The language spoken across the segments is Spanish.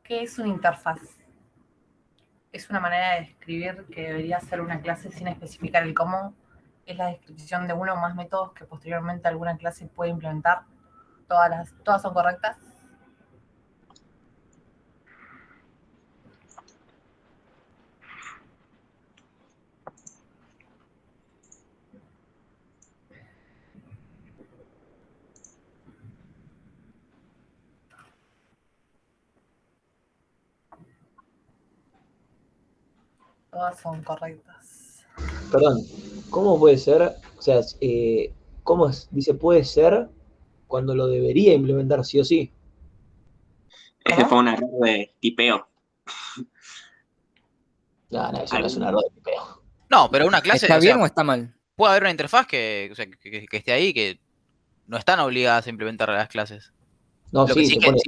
¿Qué es una interfaz? Es una manera de describir que debería ser una clase sin especificar el cómo. Es la descripción de uno o más métodos que posteriormente alguna clase puede implementar. Todas son correctas. Todas son correctas. Perdón, ¿cómo puede ser? O sea, ¿cómo dice puede ser cuando lo debería implementar sí o sí? Ese fue un error de tipeo. No, eso no es un error de tipeo. No, pero una clase... ¿Está bien o está mal? Puede haber una interfaz que esté ahí, que no están obligadas a implementar las clases. No, Lo sí, que se pone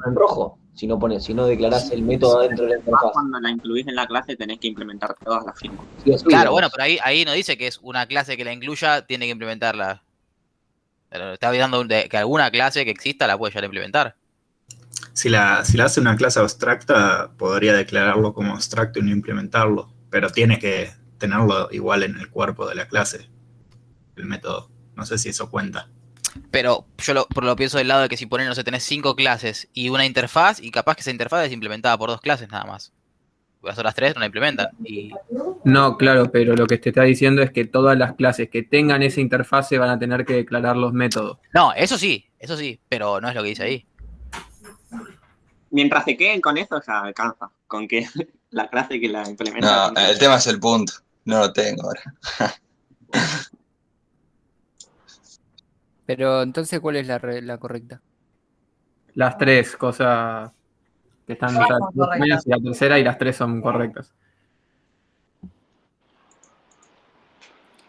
en rojo. Si no declarás el método dentro de la interfaz. Cuando la incluís en la clase tenés que implementar todas las firmas. Sí, sí, claro, digamos. bueno, pero ahí no dice que es una clase que la incluya, tiene que implementarla. Pero está hablando de que alguna clase que exista la puede llegar a implementar. Si la hace una clase abstracta, podría declararlo como abstracto y no implementarlo, pero tiene que tenerlo igual en el cuerpo de la clase, el método. No sé si eso cuenta. Pero yo lo pienso del lado de que si pones, no sé, tenés 5 clases y una interfaz, y capaz que esa interfaz es implementada por 2 clases nada más. Las otras 3 no la implementan. No, claro, pero lo que te está diciendo es que todas las clases que tengan esa interfase van a tener que declarar los métodos. No, eso sí, pero no es lo que dice ahí. Mientras se queden con eso ya alcanza, con que la clase que la implementa... No, el tema es el punto, no lo tengo ahora. Pero entonces, ¿cuál es la correcta? Las 3 cosas que están, o sea, y la tercera y las 3 son correctas.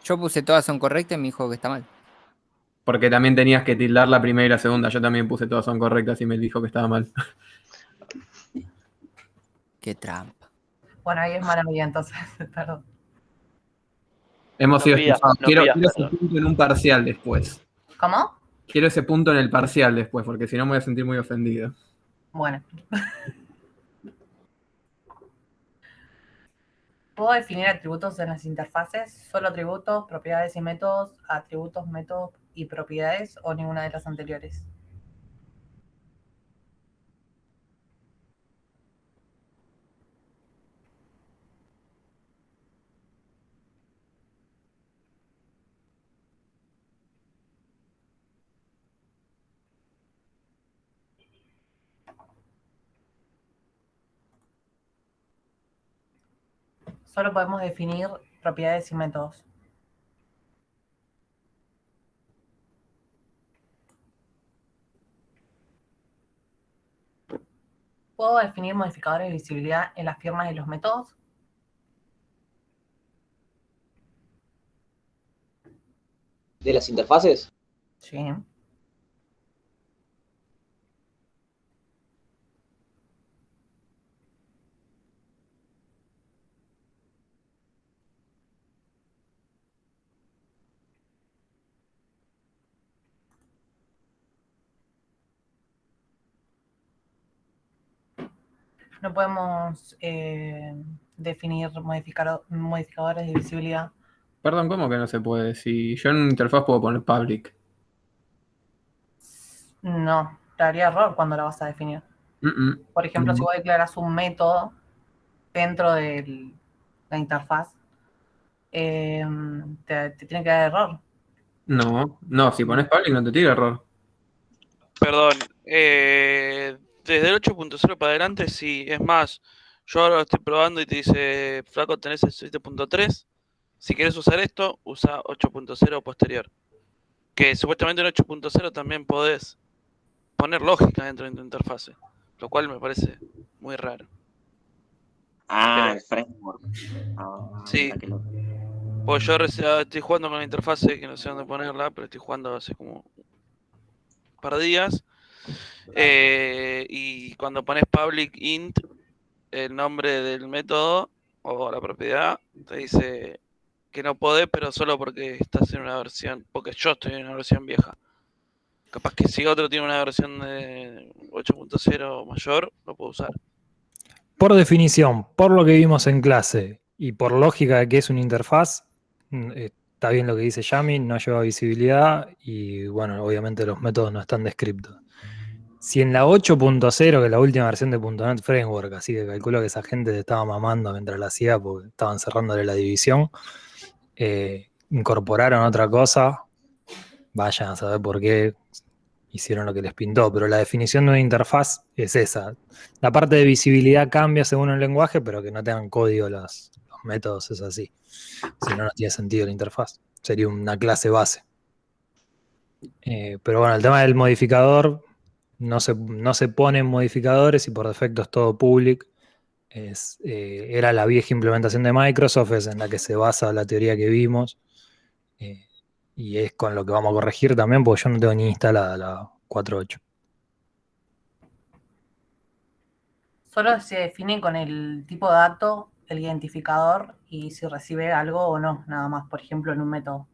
Yo puse todas son correctas y me dijo que está mal. Porque también tenías que tildar la primera y la segunda. Yo también puse todas son correctas y me dijo que estaba mal. Qué trampa. Bueno, ahí es mala mía entonces, perdón. Hemos sido escuchados. Quiero ese punto en un parcial después. ¿Cómo? Quiero ese punto en el parcial después, porque si no me voy a sentir muy ofendido. Bueno. ¿Puedo definir atributos en las interfaces? ¿Solo atributos, propiedades y métodos, atributos, métodos y propiedades o ninguna de las anteriores? Solo podemos definir propiedades y métodos. ¿Puedo definir modificadores de visibilidad en las firmas de los métodos? ¿De las interfaces? Sí. No podemos definir modificadores de visibilidad. Perdón, ¿cómo que no se puede? Si yo en una interfaz puedo poner public. No, te daría error cuando la vas a definir. Por ejemplo, si vos declaras un método dentro de la interfaz, te tiene que dar error. No, si pones public no te tira error. Perdón, desde el 8.0 para adelante sí, es más, yo ahora lo estoy probando y te dice, flaco, tenés el 7.3, si quieres usar esto, usa 8.0 posterior. Que supuestamente en 8.0 también podés poner lógica dentro de tu interfase, lo cual me parece muy raro. El framework. Sí, pues yo estoy jugando con la interfase, que no sé dónde ponerla, pero estoy jugando hace como un par de días. Y cuando pones public int, el nombre del método o la propiedad, te dice que no podés, pero solo porque estás en una versión, porque yo estoy en una versión vieja. Capaz que si otro tiene una versión de 8.0 mayor, lo puedo usar. por definición, por lo que vimos en clase y por lógica de que es una interfaz, está bien lo que dice Yami, no lleva visibilidad y bueno, obviamente los métodos no están descriptos. Si en la 8.0, que es la última versión de .NET Framework, así que calculo que esa gente se estaba mamando mientras la hacía porque estaban cerrándole la división, incorporaron otra cosa, vayan a saber por qué hicieron lo que les pintó, pero la definición de una interfaz es esa. La parte de visibilidad cambia según el lenguaje, pero que no tengan código los métodos es así. Si no, no tiene sentido la interfaz. Sería una clase base. Pero bueno, el tema del modificador, no se ponen modificadores y por defecto es todo public. Era la vieja implementación de Microsoft, es en la que se basa la teoría que vimos. Y es con lo que vamos a corregir también, porque yo no tengo ni instalada la 4.8. Solo se define con el tipo de dato, el identificador y si recibe algo o no, nada más, por ejemplo, en un método.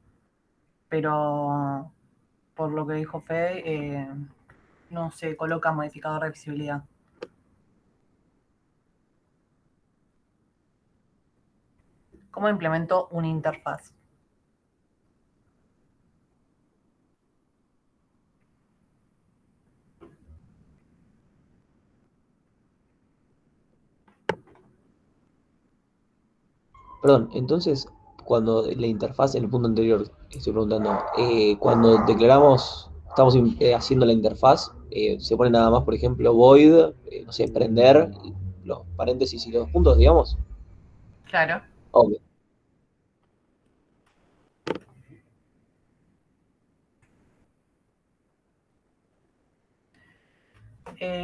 Pero por lo que dijo Fede, no se coloca modificador de visibilidad. ¿Cómo implemento una interfaz? Perdón, entonces, cuando la interfaz, en el punto anterior, estoy preguntando, cuando declaramos, estamos haciendo la interfaz, se pone nada más, por ejemplo, void, no sé, prender, los paréntesis y los puntos, digamos. Claro. Ok.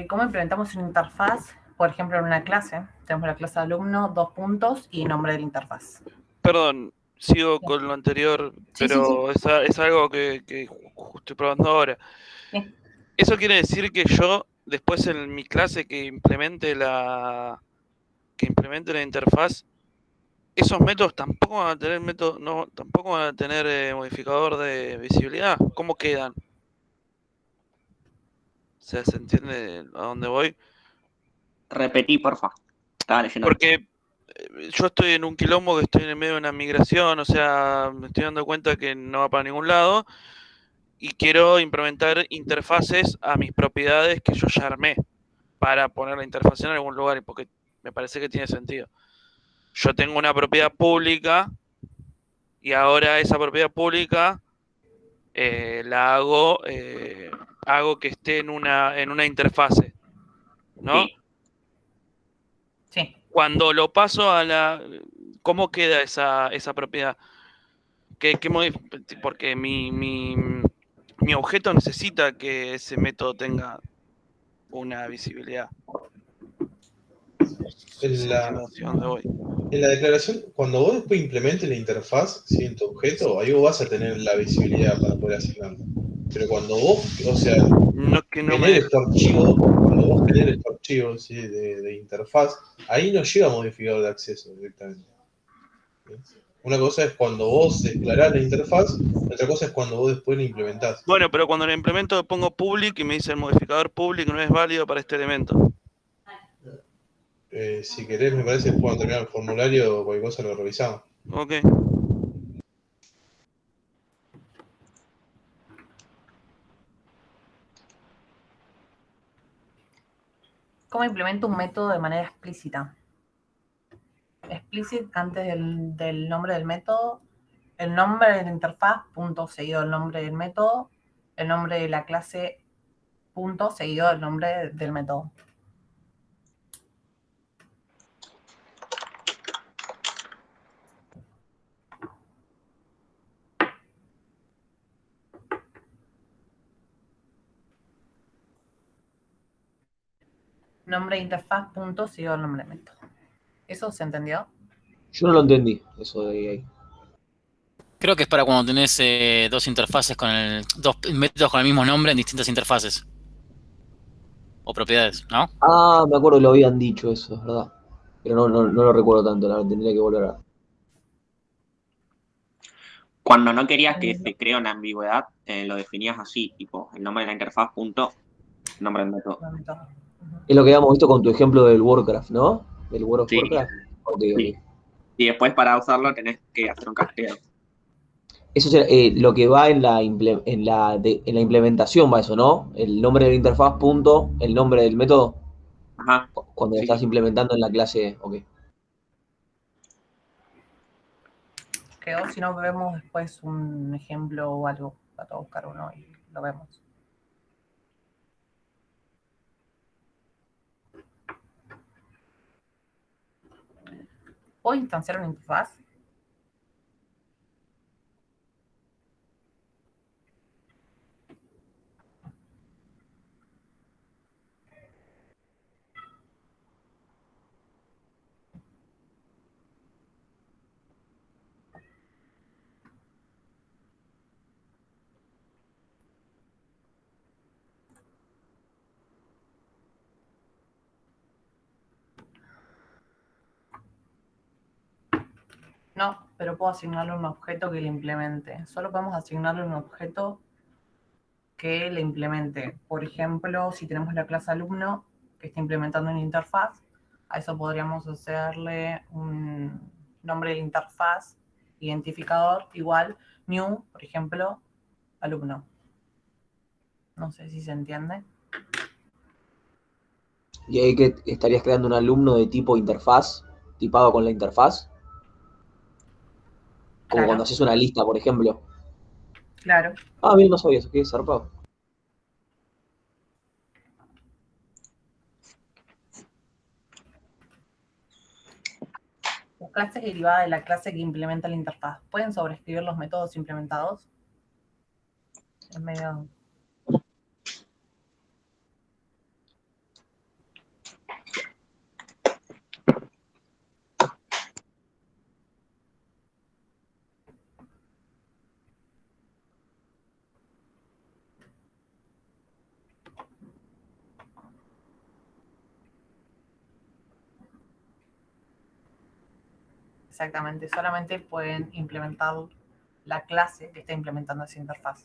¿Cómo implementamos una interfaz? Por ejemplo, en una clase, tenemos la clase de alumno, 2 puntos y nombre de la interfaz. Perdón, sigo con lo anterior, Sí, pero sí. Es algo que justo estoy probando ahora. Sí. Eso quiere decir que yo, después en mi clase que implemente la interfaz, esos métodos tampoco van a tener tampoco van a tener modificador de visibilidad. ¿Cómo quedan? O sea, ¿se entiende a dónde voy? Repetí, porfa. Estaba leyendo. Porque yo estoy en un quilombo que estoy en el medio de una migración, o sea, me estoy dando cuenta que no va para ningún lado y quiero implementar interfaces a mis propiedades que yo ya armé para poner la interfaz en algún lugar, porque me parece que tiene sentido. Yo tengo una propiedad pública y ahora esa propiedad pública la hago que esté en una interfase, ¿no? Sí. Sí. Cuando lo paso ¿cómo queda esa propiedad? Porque mi objeto necesita que ese método tenga una visibilidad. En la, ¿Hacia dónde voy? en la declaración, cuando vos después implementes la interfaz, ¿sí? En tu objeto, ahí vos vas a tener la visibilidad para poder asignarlo. Pero cuando vos, o sea, generes tu archivo, cuando vos generes tu archivo, ¿sí? de interfaz, ahí no lleva modificador de acceso directamente. ¿Sí? Una cosa es cuando vos declarás la interfaz, otra cosa es cuando vos después la implementás. Bueno, pero cuando lo implemento pongo public y me dice el modificador public no es válido para este elemento. Si querés, me parece que cuando terminar el formulario, cualquier cosa lo revisamos. Ok. ¿Cómo implemento un método de manera explícita? Explicit antes del nombre del método, el nombre de la interfaz, punto, seguido del nombre del método, el nombre de la clase, punto, seguido del nombre del método. Nombre de interfaz, punto, seguido del nombre del método. ¿Eso se entendió? Yo no lo entendí, eso de ahí. Creo que es para cuando tenés dos interfaces dos métodos con el mismo nombre en distintas interfaces. O propiedades, ¿no? Ah, me acuerdo que lo habían dicho eso, es verdad. Pero no lo recuerdo tanto, la tendría que volver a... Cuando no querías que se cree una ambigüedad, lo definías así, tipo, el nombre de la interfaz, punto, nombre del método. Es lo que habíamos visto con tu ejemplo del WordCraft, ¿no? del World of Sí. Warcraft. Ok, Sí. ok. Y después para usarlo tenés que hacer un casteo. Eso es lo que va en la implementación, va eso, ¿no? El nombre de la interfaz, punto, el nombre del método, Ajá. cuando lo Sí, estás sí. implementando en la clase. Ok. Quedó, si no vemos después un ejemplo o algo, para buscar uno y lo vemos. ¿Puedo instanciar una interfaz? No, pero puedo asignarle un objeto que le implemente. Solo podemos asignarle un objeto que le implemente. Por ejemplo, si tenemos la clase alumno que está implementando una interfaz, a eso podríamos hacerle un nombre de la interfaz, identificador igual new, por ejemplo, alumno. No sé si se entiende. Y ahí que estarías creando un alumno de tipo interfaz, tipado con la interfaz. Como Claro. cuando haces una lista, por ejemplo. Claro. Ah, bien, no sabía eso, qué zarpado. Las clases derivadas de la clase que implementa la interfaz. ¿Pueden sobreescribir los métodos implementados? Es medio... Exactamente, solamente pueden implementar la clase que está implementando esa interfaz.